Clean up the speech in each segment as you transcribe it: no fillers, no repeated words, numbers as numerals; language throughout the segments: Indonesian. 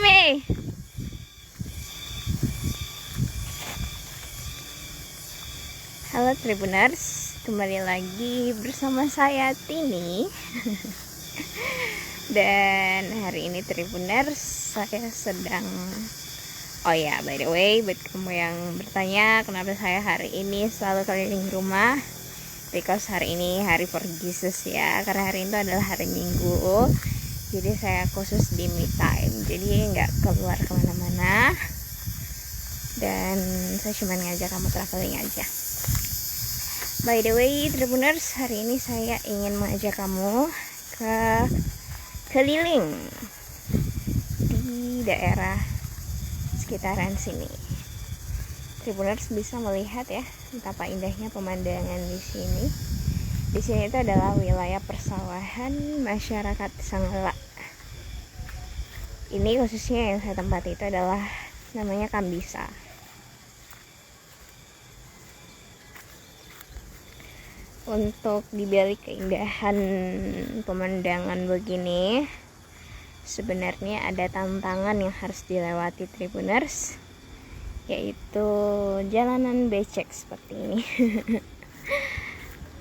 Timi. Halo Tribuners, kembali lagi bersama saya Tini. Dan hari ini Tribuners, saya sedang by the way, buat kamu yang bertanya kenapa saya hari ini selalu keliling rumah, because hari ini hari for Jesus ya, karena hari itu adalah hari Minggu. Jadi saya khusus di me time, jadi nggak keluar kemana-mana, dan saya cuma ngajak kamu traveling aja. By the way Tribuners, hari ini saya ingin mengajak kamu ke keliling di daerah sekitaran sini. Tribuners bisa melihat ya betapa indahnya pemandangan di sini. Di sini itu adalah wilayah persawahan masyarakat Sanggela. Ini khususnya yang saya tempati itu adalah namanya Kambisa. Untuk dibalik keindahan pemandangan begini, sebenarnya ada tantangan yang harus dilewati Tribuners, yaitu jalanan becek seperti ini.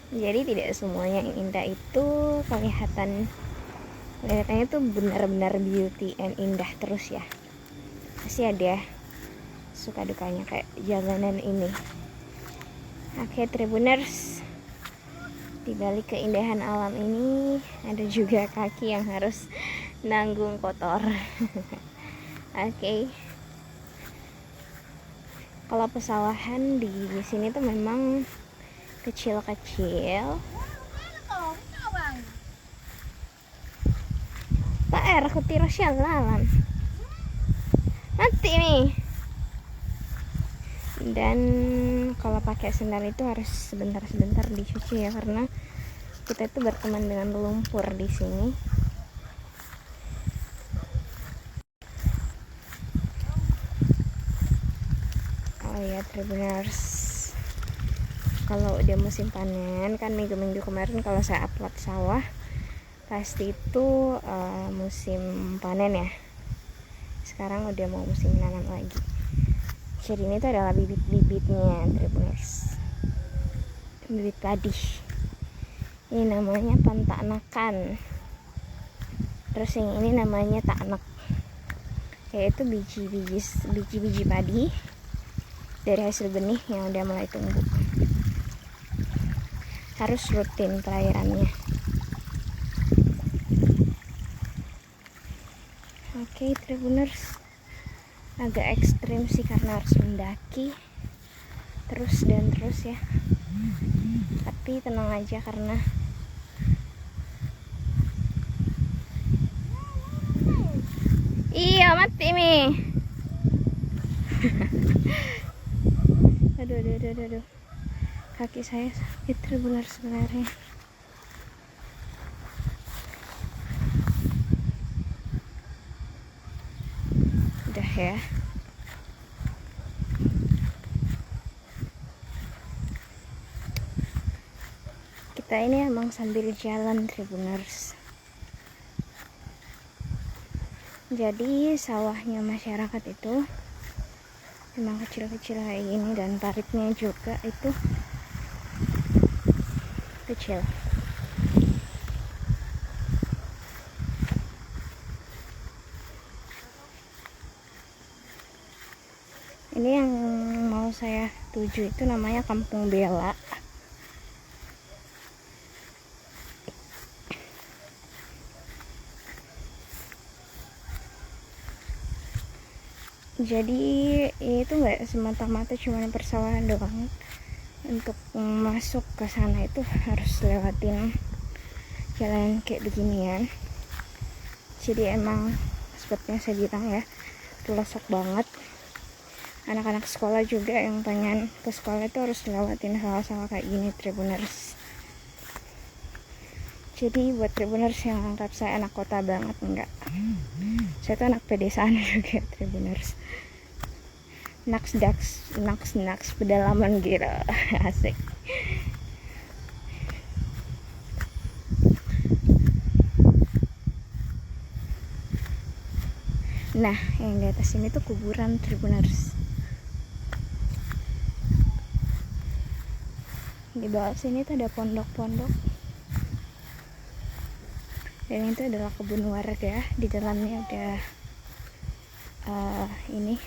Jadi tidak semuanya yang indah itu kelihatannya itu benar-benar beauty and indah terus ya. Pasti ada suka dukanya kayak jalanan ini. Oke Tribuners, di balik keindahan alam ini ada juga kaki yang harus nanggung kotor. Oke. Kalau pesawahan di sini tuh memang kecil-kecil. Pak aku tiro sialan. Mati nih. Dan kalau pakai sendal itu harus sebentar-sebentar dicuci ya, karena kita itu berteman dengan lumpur di sini. Oh ya Tribuners, kalau udah musim panen kan, minggu-minggu kemarin kalau saya upload sawah pasti itu musim panen ya. Sekarang udah mau musim nanam lagi. Jadi ini tuh adalah bibit-bibitnya Tribuners, bibit padi. Ini namanya pantanakan. Terus yang ini namanya tanak, yaitu biji-biji padi dari hasil benih yang udah mulai tumbuh. Harus rutin pelairannya. Oke Tribuners, agak ekstrim sih karena harus mendaki terus dan terus ya. Tapi tenang aja karena iya mati nih. aduh. Kaki saya sakit Tribuners sebenarnya. Udah ya. Kita ini emang sambil jalan Tribuners. Jadi sawahnya masyarakat itu memang kecil-kecil kayak gini, dan paritnya juga itu kecil. Ini yang mau saya tuju itu namanya Kampung Bela. Jadi ini tuh nggak semata-mata cuma persawahan doang. Untuk masuk ke sana itu harus lewatin jalan kayak beginian. Jadi emang sepertinya saya bilang ya, pelosok banget. Anak-anak sekolah juga yang pengen ke sekolah itu harus lewatin sawah-sawah kayak gini Tribuners. Jadi buat Tribuners yang anggap saya anak kota banget, enggak. Saya tuh anak pedesaan juga Tribuners. Naks pedalaman gitu. Asik. Nah, yang di atas ini tuh kuburan Tribuners. Di bawah sini tuh ada pondok-pondok. Dan itu adalah kebun warga. Di dalamnya ada ini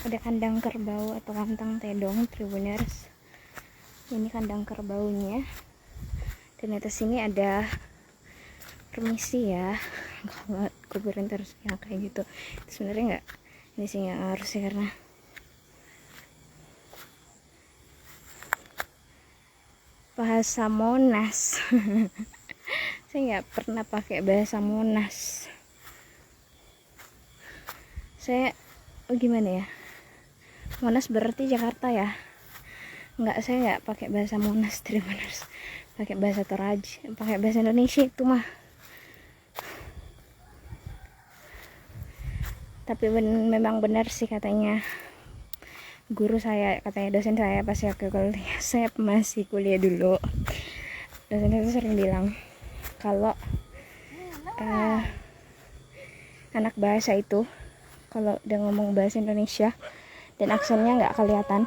ada kandang kerbau atau kantang tedong Tribuners. Ini kandang kerbaunya. Dan atas sini ada permisi ya, kalau kuburan terus yang kayak gitu. Sebenarnya nggak, ini sih nggak harus sih, karena bahasa Monas. Saya nggak pernah pakai bahasa Monas. Gimana ya? Monas berarti Jakarta ya? Nggak, saya nggak pakai bahasa Monas Tribuners. Pakai bahasa Toraja, pakai bahasa Indonesia itu mah. Tapi memang benar sih katanya guru saya, katanya dosen saya pas aku kuliah, saya masih kuliah dulu, dosen itu sering bilang kalau anak bahasa itu kalau udah ngomong bahasa Indonesia dan aksennya nggak kelihatan,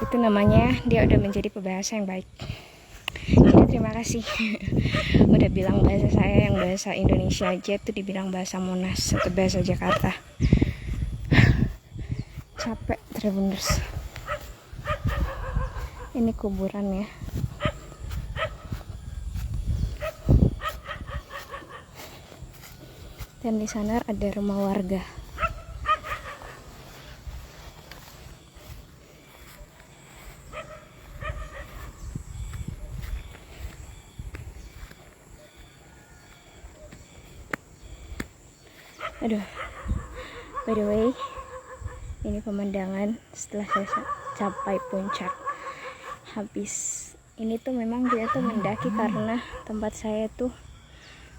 itu namanya dia udah menjadi pebahasa yang baik. Jadi terima kasih udah bilang bahasa saya yang bahasa Indonesia aja tuh dibilang bahasa Monas atau bahasa Jakarta. Capek Tribuners. Ini kuburan ya. Dan di sana ada rumah warga. Aduh, by the way, ini pemandangan setelah saya capai puncak. Habis ini tuh memang dia tuh mendaki karena tempat saya tuh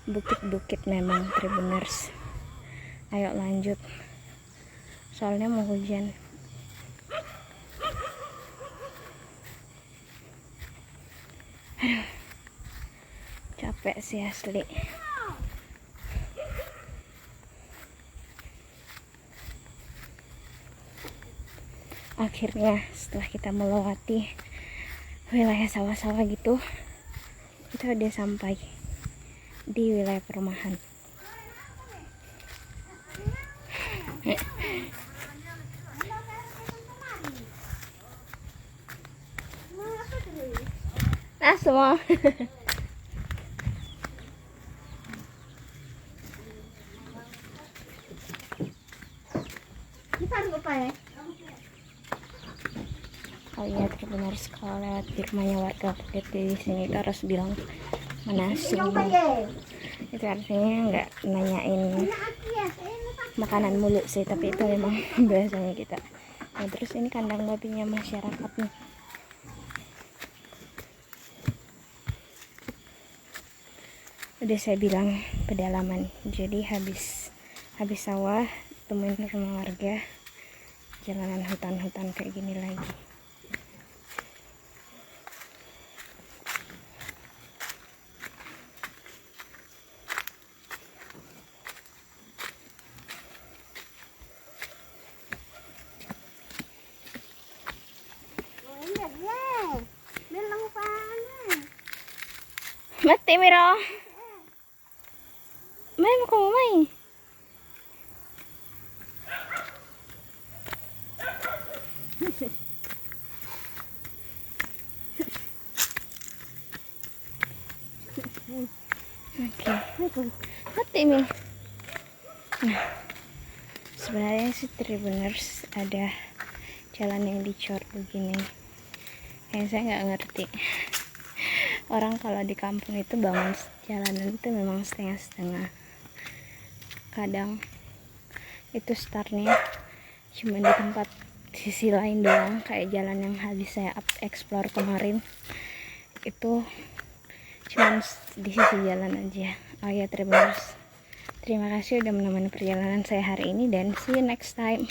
bukit-bukit memang Tribuners. Ayo lanjut, soalnya mau hujan. Aduh, capek sih asli. Akhirnya setelah kita melewati wilayah sawah-sawah gitu, kita udah sampai di wilayah perumahan. Nah semua oh iya Tribuners, kalau lewat di rumahnya warga di sini itu harus bilang manasing. Itu artinya nggak nanyain makanan mulu sih, tapi itu memang bahasanya kita. Nah terus ini kandang babinya masyarakat nih. Udah saya bilang pedalaman, jadi habis sawah temuin rumah warga, jalanan hutan-hutan kayak gini lagi. Mati Miro. May mo kumamay. Oke. Mati Mi. Nah, sebenarnya sih Tribuners ada jalan yang dicor begini. Yang saya nggak ngerti. Orang kalau di kampung itu bangun jalanan itu memang setengah-setengah. Kadang itu startnya cuma di tempat sisi lain doang, kayak jalan yang habis saya explore kemarin itu cuma di sisi jalan aja. Oh ya Tribuners, terima kasih udah menemani perjalanan saya hari ini, dan see you next time.